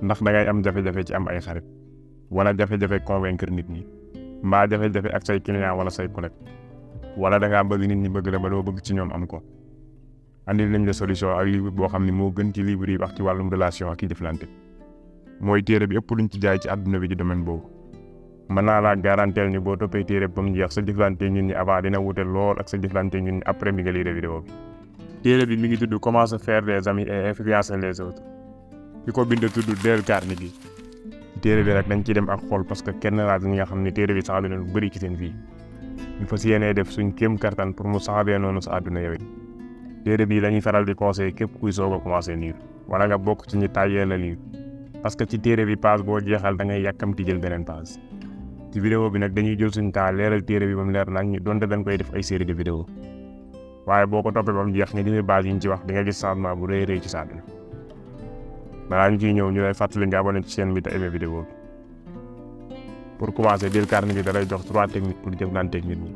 ndax da ngay am jafe-jafe ci am ay xarit wala jafe-jafe convaincre nit ñi mbaa jafe-jafe ak say client wala say collègue wala da ngaa bëgg nit ñi bëgg la ba loo bëgg ci ñoom am ko. andil nañ la solution ak livre boo xam ne moo gën ci livre yi wax ci wàllum relation ak i jëflante mooy téere bi ëpp luñ ci jaay ci àdduna bi ci domaine boobu. mën naa laa garanteel ni boo toppee téere ba mu jeex sa jëflante nit ñi avant dina wute lool ak sa jëflante nit ñi après bi nga lire vidéo bi. téere bi mi ngi tudd comment se faire des amis et influencer les autres ki ko bind tudd Dale Carnegie. téere bi rek dañ ciy dem ak xol parce que kenn laa ñi nga xam ne téere bi saxal na lu bëri ci seen vie ñu fas yéenee def suñ kéem kattan pour mu saxabee noonu sa àdduna yow it. téere bii la ñuy faral di conseiller képp kuy soog a commencé lire wala nga bokk ci ñi tàyyee la lire parce que ci téere bi page boo jeexal da ngay yàkkamti jël beneen page. ci vidéo bi nag dañuy jël suñ temps leeral téere bi ba mu leer nag ñu donte dañ koy def ay série de vidéo waaye boo ko toppee ba mu jeex nga jëmee base yi ñu ci wax di nga gis changement bu rëy ci sa àdduna. balaa ñu ciy ñëw ñu lay fàttali nga abonné ci chaîne bi te aimé vidéo bi. pour commencer Dale Carnegie da lay jox 3 techniques pour jëflante ak nit ñi.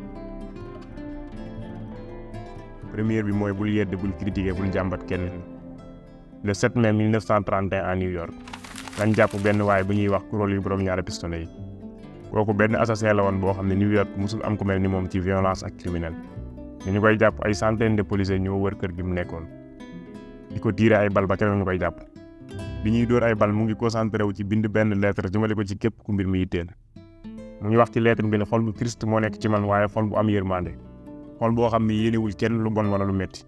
première bi mooy bul yedd bul critiquer bul jàmbat kenn. le 7 mai 1931 à New York lañ jàpp benn waaye bu ñuy wax kuréel yu borom ñaari pistolet yi. kooku benn assassin la woon boo xam ne New York musul am ku mel ni moom ci violence ak criminel. ñu koy jàpp ay centaine de policiers ñoo wër kër gi mu nekkoon. di ko tiire ay bal ba keroog ñu koy jàpp. bi ñuy dóor ay bal mu ngi concentré wu ci bind benn lettre jëmale ko ci képp ku mbir mi yitteel. mu ngi wax ci lettre bi ne xol bu Christ moo nekk ci man waaye xol bu am yërmande. xol boo xam ne yéenewul kenn lu bon wala lu metti.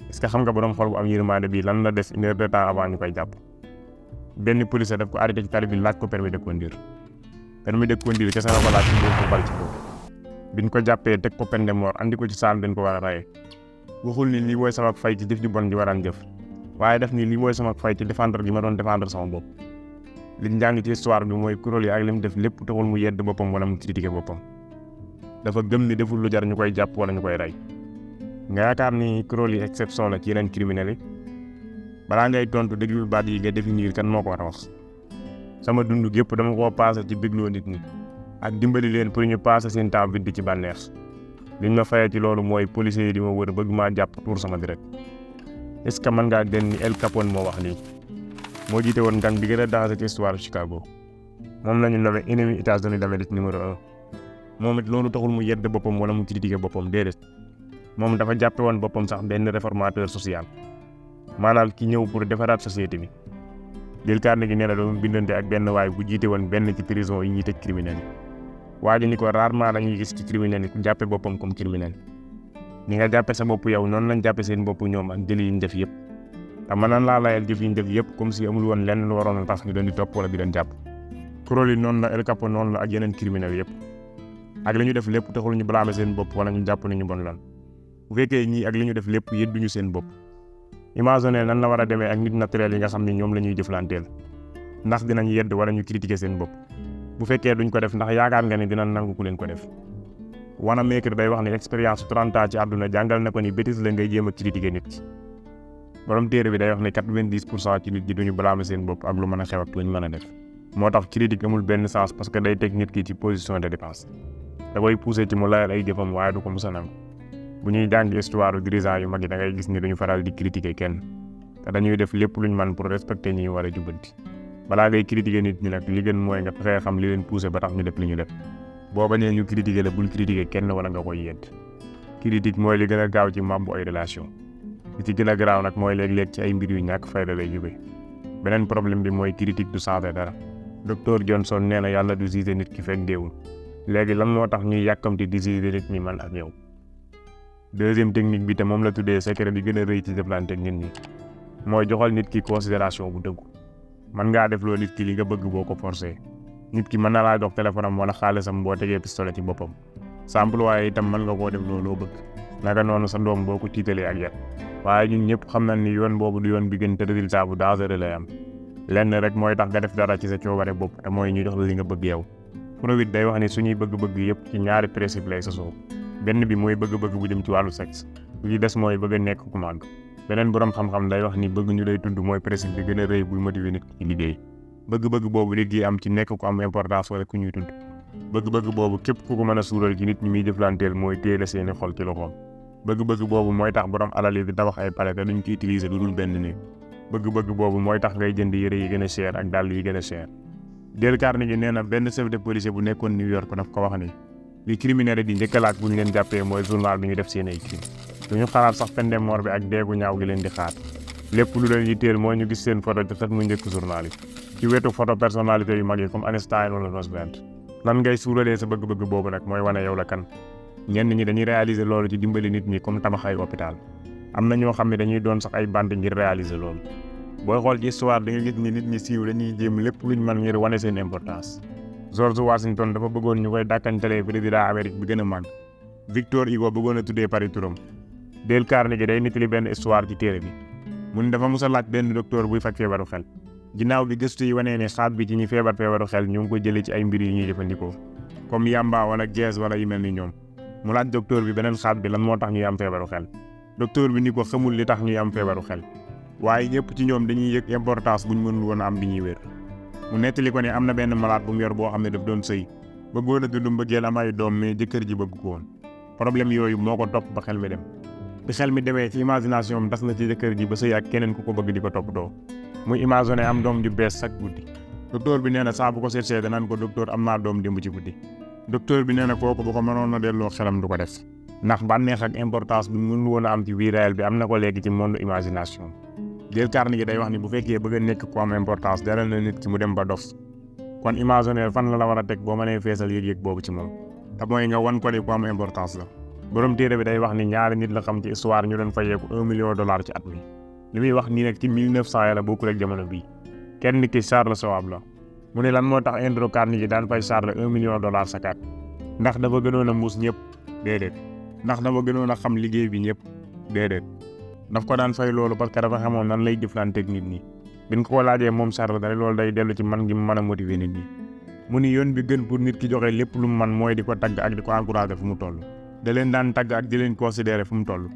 est-ce que xam nga borom xol bu am yërmande bii lan la def 1 heure de temps avant ñu koy jàpp. benn policier daf ko arrêté ci tali bi laaj ko permis de conduire. permis de conduire kese na ko laaj ci ko bal ci ko. biñ ko jàppee teg ko peine de mort andi ko ci saal dañ ko war a rayee. waxul ni lii mooy sama fay ci jëf ju bon ji waraan jëf. waaye def ni lii mooy sama fay ci défendre gi ma doon défendre sama bopp. liñ jàng ci histoire bi mooy kuréel yi ak li mu def lépp taxul mu yedd boppam wala mu critiquer boppam. dafa gëm ni deful lu jar ñu koy jàpp wala ñu koy rey. nga yaakaar ni kuréel yi exception la ci yeneen criminels yi. balaa ngay tontu déglul baat yi nga définir kan moo ko war a wax. sama dund gépp dama koo passé ci bégloo nit ñi. ak dimbali leen pour ñu passé seen temps vide ci bànneex. liñ ma fayee ci loolu mooy policiers yi di ma wër bëgg maa jàpp tuur sama deret. est-ce que mën ngaa gën ni El Capone moo wax lii. moo jiite woon gang bi gën a danger ci histoire Chicago. moom lañu nommé ennemi États-Unis d'Amérique numéro 1. moom it loolu taxul mu yedd boppam wala mu critiquer boppam déedéet. moom dafa jàppe woon boppam sax benn réformateur social. maanaam ki ñëw pour defaraat société bi. Dale Carnegie nee na doon bindante ak benn waay bu jiite woon benn ci prison yi ñuy tëj criminel yi. waa ji ni ko rarement dañuy gis ci criminel yi ku jàppe boppam comme criminel. ni nga jàppe sa bopp yow noonu lañ jàppe seen bopp ñoom ak jëli yi ñu def yëpp. te mën nañ laa layal jëf yi ñu def yëpp comme si amul woon lenn lu waroon a tax ñu doon di topp wala di leen jàpp. kuréel yi noonu la El Capone noonu la ak yeneen criminel yëpp. ak li ñu def lépp taxul ñu blâmer seen bopp wala ñu jàpp ni ñu bon lan. bu fekkee ñii ak li ñu def lépp yedduñu seen bopp. imaginer nan la war a demee ak nit naturel yi nga xam ne ñoom la ñuy jëflanteel. ndax dinañ yedd wala ñu critiquer seen bopp. bu fekkee duñ ko def ndax yaakaar nga ni dinañ nangu ku leen ko def. Wanamaker day wax ni expérience 30 ans ci àdduna jàngal na ko ni bêtise la ngay jéem a critiquer nit ki. borom téere bi day wax ni 90% ci nit ñi duñu blâmer seen bopp ak lu mën a xew ak luñ mën a def. moo tax critique amul benn sens parce que day teg nit ki ci position de défense. da koy pousser ci mu layal ay jëfam waaye du ko musa nangu. bu ñuy jàng histoire dirigeant yu mag yi da ngay gis ni duñu faral di critiquer kenn. te dañuy def lépp luñ mën pour respecter ñi war a jubbanti. balaa ngay critiquer nit ñi nag li gën mooy nga fexee xam li leen pousser ba tax ñu def li ñu def. boo bañee ñu critiquer la bul critiquer kenn wala nga koy yedd. critique mooy li gën a gaaw ci màbbu ay relation. li ci gën a garaaw nag mooy léeg-léeg ci ay mbir yu ñàkk fayda lay jóge. beneen problème bi mooy critique du changer dara. docteur Johnson nee na yàlla du juger nit ki fekk deewul. léegi lan moo tax ñuy yàkkamti di juger nit ñi man ak yow. deuxième technique bi te moom la tuddee secret bi gën a rëy ci jëflante ak nit ñi. mooy joxal nit ki considération bu dëggu. mën ngaa def loo nit ki li nga bëgg boo ko forcé. nit ki mën na laa jox téléphone am wala xaalisam boo tegee pistolet ci boppam. sa employé itam mën nga koo def loo bëgg. naka noonu sa doom boo ko tiitalee ak yat. waaye ñun ñëpp xam nañ ni yoon boobu du yoon bi gën te résultat bu dangereux lay am. lenn rek mooy tax nga def dara ci sa coobare bopp te mooy ñu jox la li nga bëgg yow. Freud day wax ni suñuy bëgg-bëgg yëpp ci ñaari principe lay sosoo. benn bi mooy bëgg-bëgg bu jëm ci wàllu sexe. bu ci des mooy bëgg a nekk ku màgg. beneen borom xam-xam day wax ni bëgg ñu lay tudd mooy principe bi gën a rëy buy motiver nit ki ci liggéey. bëgg-bëgg boobu nit ki am ci nekk ku am importance wala ku ñuy tudd. bëgg-bëgg boobu képp ku ko mën a suural ci nit ñi muy jëflanteel mooy téele seeni xol ci loxoom. bëgg-bëgg boobu mooy tax borom alal yi di tabax ay palais te duñ ko utiliser lu dul benn néeg. bëgg-bëgg boobu mooy tax ngay jënd yére yi gën a cher ak dàll yi gën a cher. Dale Carnegie nee na benn chef de police bu nekkoon New York daf ko wax ni li criminel di njëkk a laaj bu ñu leen jàppee mooy journal bi ñu def seen ay crime duñu xalaat sax peine de mort bi ak deegu ñaaw gi leen di xaar lépp lu leen yitteel mooy ñu gis seen photo ci xët mu njëkk journal yi ci wetu photo personnalité yu mag yi comme Einstein wala Roosevelt. lan ngay suuralee sa bëgg-bëgg boobu nag mooy wane yow la kan. ñenn ñi dañuy réaliser loolu ci dimbali nit ñi comme tabax ay hôpital am na ñoo xam ne dañuy doon sax ay bandi ngir réaliser loolu. booy xool ci histoire da nga gis ni nit ñi siiw dañuy jéem lépp luñ mën ngir wane seen importance. George Washington dafa bëggoon ñu koy dàkkantalee président Amérique bi gën a mag. Victor Hugo bëggoon a tuddee Paris turam. Dale Carnegie day nettali benn histoire ci téere bi. mu ne dafa mos a laaj benn docteur buy faj feebaru xel. ginnaaw bi gëstu yi wanee ne xaat bi ci ñi feebaru xel ñu ngi ko jëlee ci ay mbir yi ñuy jëfandikoo comme yamba wala jees wala yu mel ni ñoom. mu laaj docteur bi beneen xaat bi lan moo tax ñuy am feebaru xel. docteur bi ni ko xamul li tax ñuy am feebaru xel. waaye ñëpp ci ñoom dañuy yëg importance buñ mënul woon a am bi ñuy wér. mu nettali ko ne am na benn malade bu mu yor boo xam ne daf doon sëy bëggoon a dund mbëggeel am ay doom mais jëkkër ji bëgg ko woon problème yooyu moo ko topp ba xel mi dem bi xel mi demee ci imagination am tas na ci jëkkër ji ba sëy ak keneen ku ko bëgg di ko toppatoo muy imaginer am doom ju bees chaque guddi. docteur bi nee na saa bu ko seetsee danaan ko docteur am naa doom démb ci guddi. docteur bi nee na kooku bu ko mënoon a delloo xelam du ko def ndax bànneex ak importance bi mënul woon a am ci vie réelle bi am na ko léegi ci monde imagination. Dale Carnegie day wax ni bu fekkee bëgg a nekk ku am importance jaral na nit ki mu dem ba dof kon imaginer fan la war a teg boo mënee feesal yëg-yëg boobu ci moom te mooy nga wan ko ni ku am importance la. borom téere bi day wax ni ñaari nit la xam ci histoire ñu doon fayeeku $1 million ci at mi li muy wax nii nag ci 1900 la bokkul ak jamono bii kenn ki Charles Schwab la mu ne lan moo tax Dale Carnegie daan fay Charles $1 million chaque at ndax dafa gënoon a muus ñëpp déedéet ndax dafa gënoon a xam liggéey bi ñëpp déedéet daf ko daan fay loolu parce que dafa xamoon nan lay jëflanteeg nit ñi biñ ko laajee moom Charles dara loolu day dellu ci man gi mu mën a motiver nit ñi mu ni yoon bi gën pour nit ki joxe lépp lu mu man mooy di ko tagg ak di ko encourager fu mu toll da leen daan tagg ak di leen considérer fu mu toll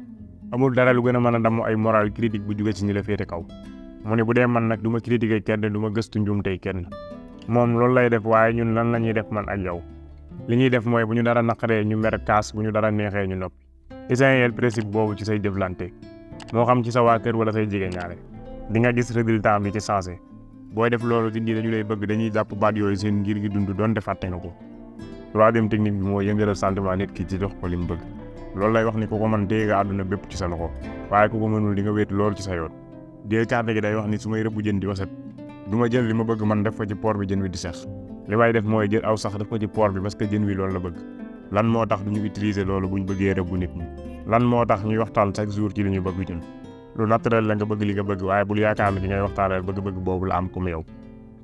amul dara lu gën a mën a damm ay moral critique bu jóge ci ñi la féete kaw mu ni bu dee man nag du ma critiquer kenn du ma gëstu njuumtey kenn moom loolu lay def waaye ñun lan la ñuy def man ak yow li ñuy def mooy bu ñu dara naqaree ñu mer kaas bu ñu dara neexee ñu noppi essentiel principe boobu ci say jëflante moo xam ci sa waa kër wala say jigéen ñaare di nga gis résultat bi ci sensé booy def loolu di dañu lay bëgg dañuy jàpp baat yooyu seen ngir gi dund doonte fàtte nga ko. troisième technique bi mooy yëngalal sentiment nit ki ci jox ko li mu bëgg loolu lay wax ni ku ko mën téye nga àdduna bépp ci sa loxo waaye ku ko mënul di nga wéet loolu ci sa yoon. Dale Carnegie day wax ni su may rëbb jën di ko set du ma jël li ma bëgg man def ko ci port bi jën wi di sex li may def mooy jël aw sax def ko ci port bi parce que jën wi loolu la bëgg lan moo tax du ñu utiliser loolu buñ bëggee rëbb nit ñi lan moo tax ñuy waxtaan chaque jour ci li ñu bëgg ñun lu naturel la nga bëgg li nga bëgg waaye bul yaakaar ne di ngay waxtaanee bëgg-bëgg boobu la am comme yow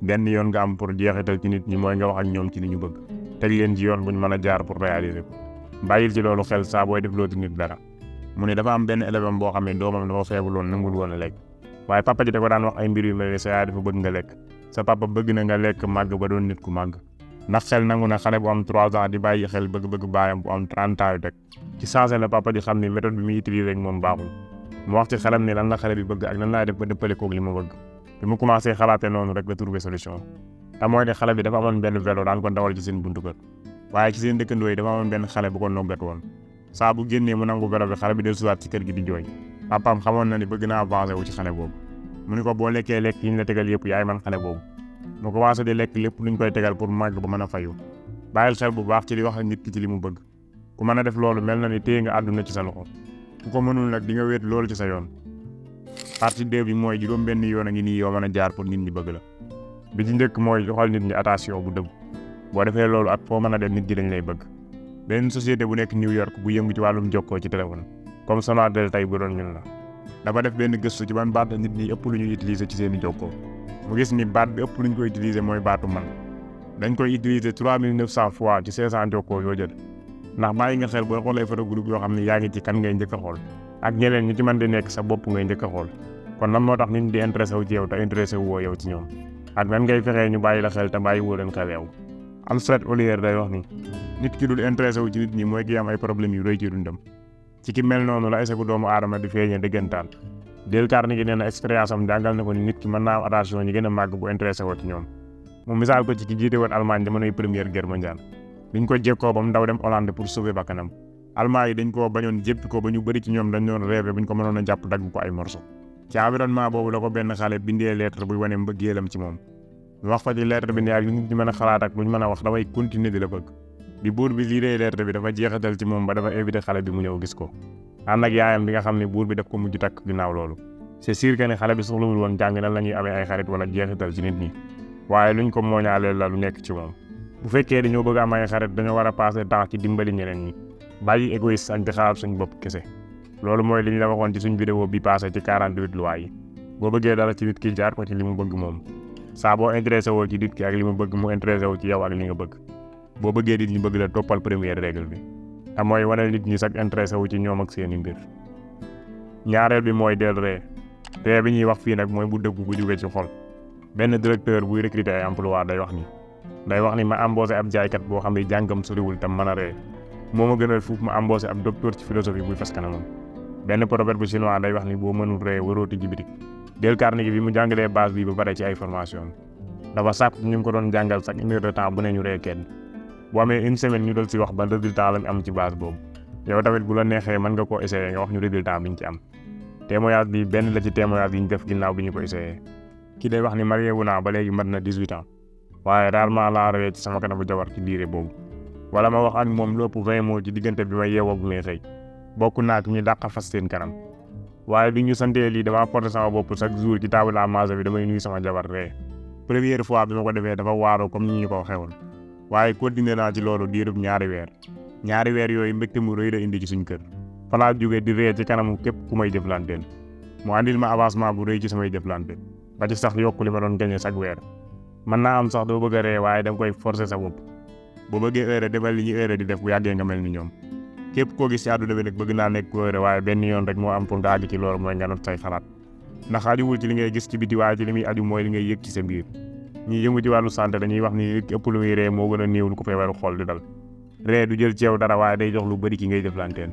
benn yoon nga am pour jeexital ci nit ñi mooy nga wax ak ñoom ci li ñu bëgg teg leen ci yoon buñ mën a jaar pour réaliser ko bàyyil ci loolu xel saa booy def loo nit dara mu ne dafa am benn élève boo xam ne doomam dafa feebuloon nangul woon a lekk waaye papa ji da ko daan wax ay mbir yu mel ne sa yaay dafa bëgg nga lekk sa papa bëgg na nga lekk màgg ba doon nit ku màgg ndax xel nangu na xale bu am 3 ans di bàyyi xel bëgg-bëgg baayam bu am 30 ans yu teg ci changé la papa ji xam ni méthode bi muy utiliser ak moom baaxul mu wax ci xelam ni lan la xale bi bëgg ak nan laay def ba dëppale koog li ma bëgg bi mu commencé xalaatee noonu rek la trouver solution te mooy ne xale bi dafa amoon benn vélo daan ko dawal ci seen buntu kër waaye ci seen dëkkandoo yi dafa amoon benn xale bu ko noggat woon saa bu génnee mu nangu vélo bi xale bi del suwaat ci kër gi di jooy papaam xamoon na ni bëgg naa avancé wu ci xale boobu mu ni ko boo lekkee lekk yi ñu la tegal yëpp yaay man xale boobu mu commencé di lekk lépp luñ koy tegal pour màgg ba mën a fayu bàyyil xel bu baax ci di wax ak nit ki ci li mu bëgg ku mën a def loolu mel na ni téye nga àdduna ci sa loxo ku ko mënul nag di nga wéet loolu ci sa yoon partie 2 bi mooy juróom benn yoon a ngi nii yoo mën a jaar pour nit ñi bëgg la bi ci njëkk mooy joxal nit ñi attention bu dëgg boo defee loolu ak foo mën a dem nit ñi dañ lay bëgg benn société bu nekk New York bu yëngu ci wàllum jokkoo ci téléphone comme Sonatel tey bu doon ñun la dafa def benn gëstu ci ban baat nit ñi ëpp lu ñuy utiliser ci seen i jokkoo mu gis ni baat bi ëpp lu ñu koy utiliser mooy baatu man dañ koy utiliser 3900 fois ci 500 jokkoo yoo jël ndax bàyyi nga xel booy xoolee photo groupe yoo xam ne yaa ngi ci kan ngay njëkk a xool ak ñeneen ñi ci mën di nekk sa bopp ngay njëkk a xool kon lan moo tax nit ñi di intéressé wu ci yow te intéressé wu woo yow ci ñoom ak nan ngay fexee ñu bàyyi la xel te bàyyi woo leen xel yow Alfred Olier day wax ni nit ki dul intéressé wu ci nit ñi mooy ki am ay problème yu rëy ci dundam ci ki mel noonu la échec doomu aadama di feeñee dëggantaan Dale Carnegie nee na expérience am jàngal na ko ni nit ki mën naa am attention ñi gën a màgg bu intéressé woo ci ñoom mu misaal ko ci ki jiite woon Allemagne jamonoy première guerre mondiale biñ ko jekkoo ba mu daw dem Hollande pour sauver bakkanam Allemagne yi dañ koo bañoon jéppi ko ba ñu bëri ci ñoom dañ doon rêvé buñ ko mënoon a jàpp dagg ko ay morceau ci environnement boobu la ko benn xale bindee lettre buy wane mbëggeelam ci moom mu wax fa ci lettre bi ne ak lu nit ñi mën a xalaat ak luñ mën a wax damay continuer di la bëgg bi buur bi liiree lettre bi dafa jeexatal ci moom ba dafa invité xale bi mu ñëw gis ko ànd ak yaayam bi nga xam ne buur bi daf ko mujj takk ginnaaw loolu c'est sûr que ne xale bi soxlawul woon jàng nan la ñuy amee ay xarit wala jeexital ci nit ñi waaye luñ ko mooñaaleel la lu nekk ci moom bu fekkee dañoo bëgg am ay xarit dañoo war a passer temps ci dimbali ñeneen ñi bàyyi égoïste ak di xalaat suñ bopp kese loolu mooy li ñu la waxoon ci suñ vidéo bi passé ci 48 lois yi boo bëggee dara ci nit ki jaar ko ci li mu bëgg moom saa boo intéressé woo ci nit ki ak li mu bëgg mu intéressé wu ci yow ak li nga bëgg boo bëggee nit ñi bëgg la toppal première règle bi te mooy wane nit ñi sax intéressé wu ci ñoom ak seeni mbir ñaareel bi mooy del ree ree bi ñuy wax fii nag mooy bu dëgg bu jóge ci xol benn directeur buy recruter ay emploi day wax ni ma embauché ab jaaykat boo xam ne jàngam soriwul tam mën a ree moo ma gënal fuuf ma embauché ab docteur ci philosophie buy fas kanamam benn proverbe bu chinois day wax ni boo mënul ree warooti ji bitik Dale Carnegie bi mu jàngalee base bi ba pare ci ay formation dafa sàkk ñu ngi ko doon jàngal chaque une heure de temps bu ne ñu ree kenn bu amee une semaine ñu dal si wax ban résultat lañ am ci base boobu yow tamit bu la neexee mën nga koo essayer nga wax ñu résultat bi ñu ci am témoignage bi benn la ci témoignage yi ñu def ginnaaw bi ñu ko essayé kii day wax ni marié wu naa ba léegi mat na 18 ans waaye rarement laa ree ci sama kanamu jabar ci diire boobu wala ma wax ak moom lu ëpp 20 mots ci diggante bi may yeewoo bu may xëy bokk naa ak ñu dàq fas seen kanam waaye bi ñu santee lii damaa porté sama bopp chaque jour ci table à manger bi damay nuyu sama jabar ree première fois bi ma ko defee dafa waaroo comme ni ñu ko xewoon waaye continué naa ci loolu diirub ñaari weer yooyu mbégte mu rëy la indi ci suñ kër fa laa jógee di ree ci kanamu képp ku may jëflanteel mu andil ma avancement bu rëy ci samay jëflante ba ci sax yokku li ma doon gagné chaque weer mën naa am sax doo bëgg a ree waaye da nga koy forcer sa bopp boo bëggee heure defal li ñu heure di def bu yàggee nga mel ni ñoom képp koo gis ci àdduna bi nag bëgg naa nekk ko heure waaye benn yoon rek moo am pour nga àgg ci loolu mooy nga not say xalaat ndax ajuwul ci li ngay gis ci biti waaye ci li muy aju mooy li ngay yëg ci sa biir ñi yëngu ci wàllu santé dañuy wax ni ëpp lu muy ree moo gën a néew lu ko feebaru xol di dal ree du jël ci yow dara waaye day jox lu bëri ki ngay jëflanteen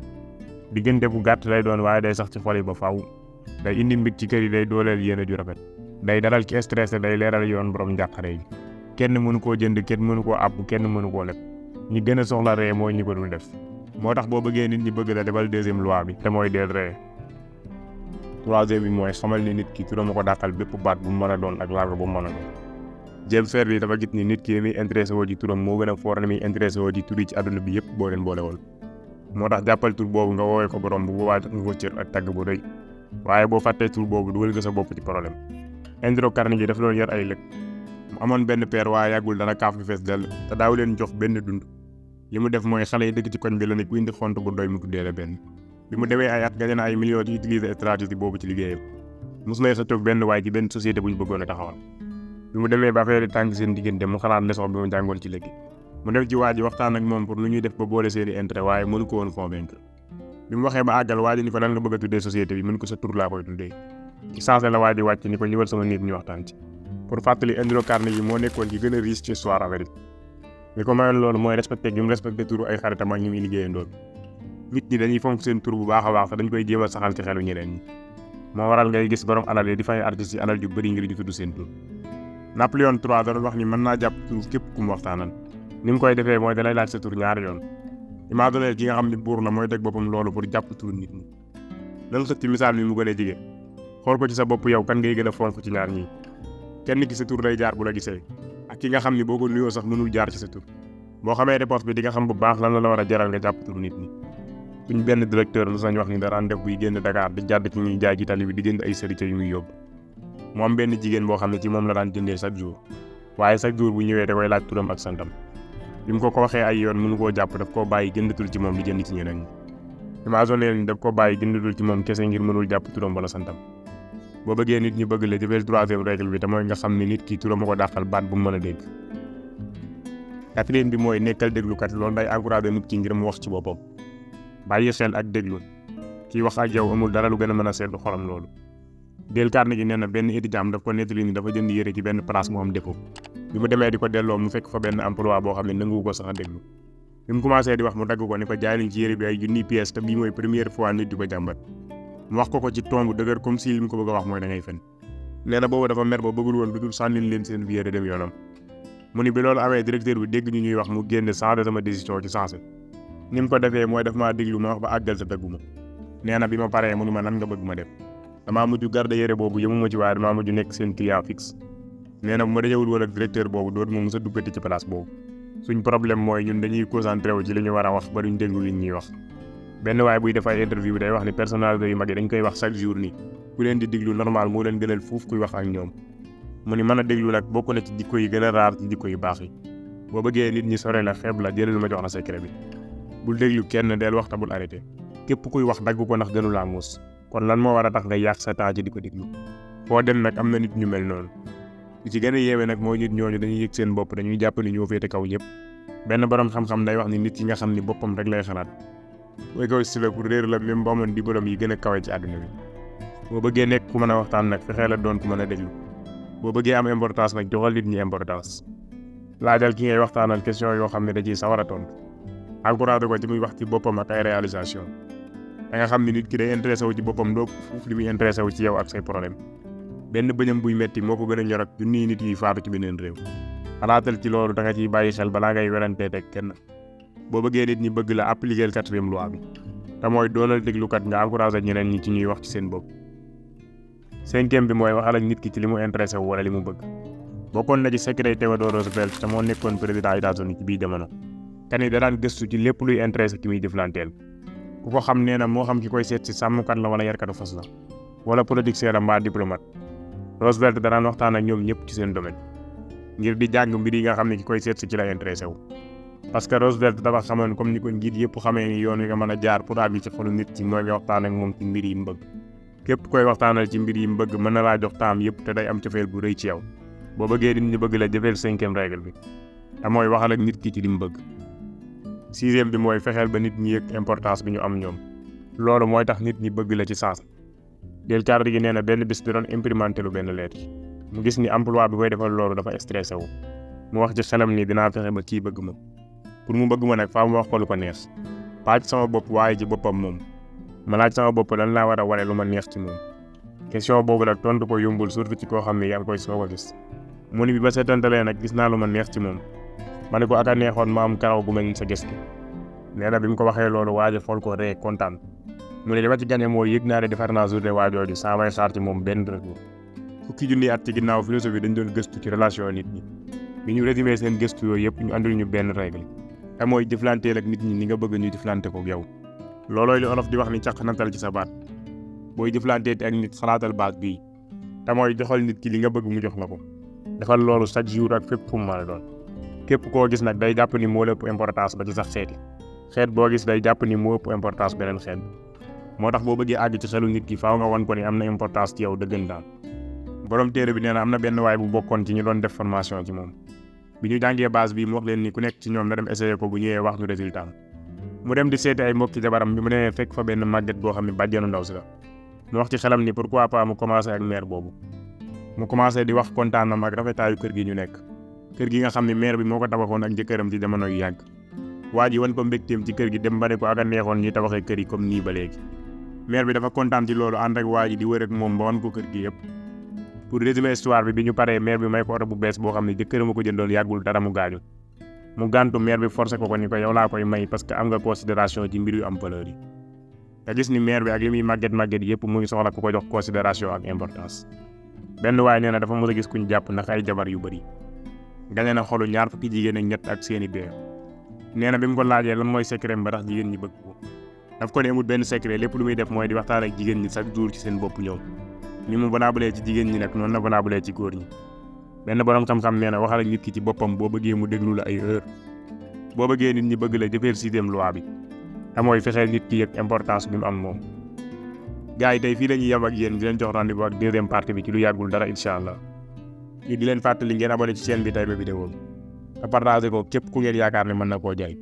diggante bu gàtt lay doon waaye day sax ci xol yi ba faaw day indi mbig ci kër yi day dooleel yéene ju rafet day dalal ki stressé day leeral yoon borom njàqare yi kenn mënu koo jënd kenn mënu koo àbb kenn mënu koo leb ñi gën a soxla ree mooy ñi ko dul def moo tax boo bëggee nit ñi bëgg la defal deuxième loi bi te mooy del ree troisième bi mooy xamal ni nit ki turam a ko dàqal bépp baat bu mu mën a doon ak largo bu mu mën a doon jéem Faire bi dafa gis ni nit ki li muy intéressé woo ci turam moo gën a foor li muy intéressé woo ci tur yi ci àdduna bi yëpp boo leen boolewul moo tax jàppal tur boobu nga woowee ko borom bu boobaa nga ko cër ak tagg bu rëy waaye boo fàttee tur boobu dugal nga sa bopp ci problème Dale Carnegie dafa doon yor ay lëg mu amoon benn père waaye yàggul dana kaaf bi fees dell te daaw leen jox benn dund li mu def mooy xale yi dëkk ci koñ bi la ne ku indi xont bu doy mu tuddee la benn bi mu demee ay at gañe na ay millions di utiliser stratégie boobu ci liggéeyam mos na sa toog benn waaye ci benn société bu ñu bëggoon a taxawal bi mu demee ba affaire yi tàng seen diggante mu xalaat leçon bi mu jàngoon ci léegi mu dem ci waa ji waxtaan ak moom pour lu ñuy def ba boole seeni intérêt waaye mënu ko woon convaincre bi mu waxee ba àggal waa ji ni ko lan nga bëgg a tuddee société bi mën ko sa tur laa koy tuddee ci sensé la waa ji wàcc ni ko ñëwal sama nit ñu waxtaan ci pour fàttali Dale Carnegie moo nekkoon ki gën a riche ci histoire Amérique li ko mayoon loolu mooy respecté gi mu respecté turu ay xaritam ak ñi muy liggéeyandoon nit ñi dañuy fonk seen tur bu baax a baax te dañ koy jéem a saxal ci xelu ñeneen ñi moo waral ngay gis borom alal yi di fay artistes yi alal yu bëri ngir di tudd seen tur Napoléon III da doon wax ni mën naa jàpp tur képp ku mu waxtaanal ni mu koy defee mooy dalay laaj sa tur ñaari yoon imaginer ki nga xam ni buur la mooy teg boppam loolu pour jàpp tur nit ñi lan xëcc ci misaal mi mu gën a jige xool ko ci sa bopp yow kan ngay gën a fonk ci ñaar ñii kenn ki sa tur day jaar bu la gisee ak ki nga xam ni boo ko nuyoo sax mënul jaar ci sa tur boo xamee réponse bi di nga xam bu baax lan la war a jaral nga jàpp tur nit ñi suñ benn directeur lu sañ wax ni daraan def buy génn Dakar di jàdd ci ñuy jaay ci tali bi di jënd ay sërite yu muy yóbbu moom benn jigéen boo xam ne ci moom la daan jëndee chaque jour waaye chaque jour bu ñëwee da koy laaj turam ak santam bi mu ko waxee ay yoon mënu koo jàpp daf koo bàyyi jëndatul ci moom di jënd ci ñeneen ñi imaginer ni daf koo bàyyi jëndatul ci moom kese ngir mënul jàpp turam wala santam boo bëggee nit ñi bëgg la jëfeel troisième règle bi te mooy nga xam ni nit ki turam a ko dàqal baat bu mu mën a dégg quatrième bi mooy nekkal déglukat loolu day encouragé nit ki ngir mu wax ci boppam bàyyi xel ak déglu kii wax ak yow amul dara lu gën a mën a seetlu xolam loolu Dale Carnegie nee na benn étudiant daf ko nettali ni dafa jënd yére ci benn place mu am défaut bi mu demee di ko delloo mu fekk fa benn emploi boo xam ne nangu ko sax a déglu bi mu commencé di wax mu dagg ko ni ko jaay nañ ci yére bi ay junniy pièces te bii mooy première fois nit di ko jàmbat mu wax ko ci ton bu dëgër comme si li mu ko bëgg a wax mooy da ngay fen nee na boobu dafa mer ba bëggul woon lu dul sànnil leen seen yére dem yoonam mu ni bi loolu amee directeur bi dégg ñu ñuy wax mu génn changé sama décision ci sensé ni mu ko defee mooy daf maa déglu ma wax ba àggal sa dëgguma nee na bi ma paree mu ni ma nan nga bëgg ma def damaa mujj garder yére boobu yemuma ci waaye damaa mujj nekk seen client fixe nee na bu ma dajewul woon ak directeur boobu dootuma mës a duggati ci place boobu suñ problème mooy ñun dañuy concentré wu ci li ñu war a wax ba duñ déglu li ñuy wax benn waaye buy def ay interview day wax ni personnalité yu mag yi dañ koy wax chaque jour ni ku leen di déglu normal moo leen gënal fuuf kuy wax ak ñoom mu ni mën a déglu nag bokk na ci jikko yi gën a raar ci jikko yu baax yi boo bëggee nit ñi sore la xeeb la jëlal ma jox la secret bi bul déglu kenn del wax ta bul arrêté képp kuy wax dagg ko ndax gënu laa muus kon lan moo war a tax nga yàq sa temps ci di ko déglu foo dem nag am na nit ñu mel noonu li ci gën a yéeme nag mooy nit ñooñu dañuy yëg seen bopp dañuy jàpp ni ñoo féete kaw ñëpp benn borom xam-xam day wax ni nit ki nga xam ni boppam rek lay xalaat mooy kaw si la ku réer la même bu amoon diplôme yi gën a kawe ci àdduna bi boo bëggee nekk ku mën a waxtaan nag fexee la doon ku mën a déglu boo bëggee am importance nag joxal nit ñi importance laajal ki ngay waxtaanal question yoo xam ne da ciy sawar a tontu encouragé ko ci muy wax ci boppam ak ay réalisation da nga xam ni nit ki day intéressé wu ci boppam doo fuuf li muy intéressé wu ci yow ak say problème benn bëñam buy metti moo ko gën a ñor ak junniy nit yi faatu ci beneen réew xalaatal ci loolu da nga ciy bàyyi xel balaa ngay werantee teg kenn boo bëggee nit ñi bëgg la appliquer 4e loi bi te mooy doonal déglukat nga encouragé ñeneen ñi ci ñuy wax ci seen bopp 5e bi mooy waxal ak nit ki ci li mu intéressé wu wala li mu bëgg bokkoon na ci secret Theodore Roosevelt te moo nekkoon président États-Unis ci bii jamono kan yi da daan gëstu ci lépp luy intéressé ki muy jëflanteel ku ko xam nee na moo xam ki koy seet si sàmmkat la wala yarkatu fas la wala politicien la mbaa diplomate Roosevelt da daan waxtaan ak ñoom ñëpp ci seen domaine ngir di jàng mbir yi nga xam ne ki koy seet si ci la intéressé wu parce que Roosevelt dafa xamoon comme ni ko njiit yëpp xamee ni yoon wi nga mën a jaar pour àgg ci xolu nit ci mooy nga waxtaan ak moom ci mbir yi mu bëgg képp koy waxtaanal ci mbir yi mu bëgg mën na laa jox taam yëpp te day am cofeel bu rëy ci yow boo bëggee nit ñi bëgg la jëfeel 5e règle bi te mooy waxal ak nit ki ci li mu bëgg 6e bi mooy fexeel ba nit ñi yëg importance bi ñu am ñoom loolu mooy tax nit ñi bëgg la ci saas Dale Carnegie nee na benn bis da doon imprimante lu benn lettre mu gis ni emploi bi koy defal loolu dafa stressé wu mu wax ci xelam ni dinaa fexe ba kii bëgg ma pour mu bëgg ma nag faa mu wax ko lu ko neex paaj sama bopp waaye ci boppam moom ma laaj sama bopp lan laa war a wane lu ma neex ci moom question boobu nag tontu ko yombul surtout ci koo xam ne yaa ngi koy soog a gis mu ni bi ma seetantalee nag gis naa lu ma neex ci moom ma ne ko ak a neexoon ma am karaw gu mel ni sa gis gi nee na bi mu ko waxee loolu waaje xool ko ree kontaan mu ne li ma ci gane mooy yëg naa ne defar naa journée waajooju saa may xaar ci moom benn retour fukki junni at ci ginnaaw philosophie dañ doon gëstu ci relation nit ñi bi ñu résumé seen gëstu yooyu yëpp ñu andil ñu benn règle te mooy jëflanteel ak nit ñi ni nga bëgg ñu jëflante ko yow loolooy li olof di wax ni caq natal ci sa baat booy jëflanteeti ak nit xalaatal baat bii te mooy joxal nit ki li nga bëgg mu jox la ko defal loolu chaque jour ak fépp fu mu mën a doon képp koo gis nag day jàpp ni moo ëpp importance ba ci sax xeet boo gis day jàpp ni moo ëpp importance beneen xeet moo tax boo bëggee àgg ci xelu nit ki faaw nga wan ko ni am na importance ci yow dëggantaan borom téere bi nee na am na benn waay bu bokkoon ci ñu doon def formation ci moom bi ñu jàngee base bi mu wax leen ni ku nekk ci ñoom na dem essayer ko bu ñëwee wax ñu résultat mu dem di seeti ay mbokk ci jabaram bi mu nee fekk fa benn màgget boo xam ne bàjjenu ndaw si la mu wax ci xelam ni pourquoi pas mu commencé ak mère boobu mu commencé di wax kontaanam ak rafetaayu kër gi ñu nekk kër gi nga xam ne mère bi moo ko tabaxoon ak jëkkëram ci jamono yu yàgg waa ji wan ko mbégteem ci kër gi dem ba ne ko ak a neexoon ñuy tabaxee kër yi comme nii ba léegi mère bi dafa kontaan ci loolu ànd ak waa ji di wër ak moom ba wan ko kër gi yëpp pour résumer histoire bi ñu paree mère bi may ko oto bu bees boo xam ne jëkkëram a ko jëndoon yàggul dara mu gaañu mu gàntu mère bi forcé ko ni ko yow laa koy may parce que am nga considération ci mbir yu am valeur yi nga gis ni mère bi ak li muy màgget yëpp mu ngi soxla ku ko jox considération ak importance benn waay nee na dafa mës a gis kuñ jàpp ndax ay jabar yu bëri gañe na xolu 2 fukki jigéen ak ñett ak seeni dee nee na bi mu ko laajee lan mooy secret ba tax jigéen ñi bëgg ko daf ko ne amul benn secret lépp lu muy def mooy di waxtaan ak jigéen ñi chaque jour ci seen bopp ñoom ni mu valable ci jigéen ñi nag noonu la valable ci góor ñi benn borom xam-xam nee na waxal ak nit ki ci boppam boo bëggee mu déglu la ay heure boo bëggee nit ñi bëgg la jëfeel 6e loi bi te mooy fexeel nit ki yëg importance bi mu am moom gars yi tey fii la ñuy yem ak yéen di leen jox rendez-vous ak 2e partie bi ci lu yàggul dara incha allah di leen fàttali ngeen abonné ci chaîne bi Tayba vidéo bi te partagé ko képp ku ngeen yaakaar ne mën na koo jaay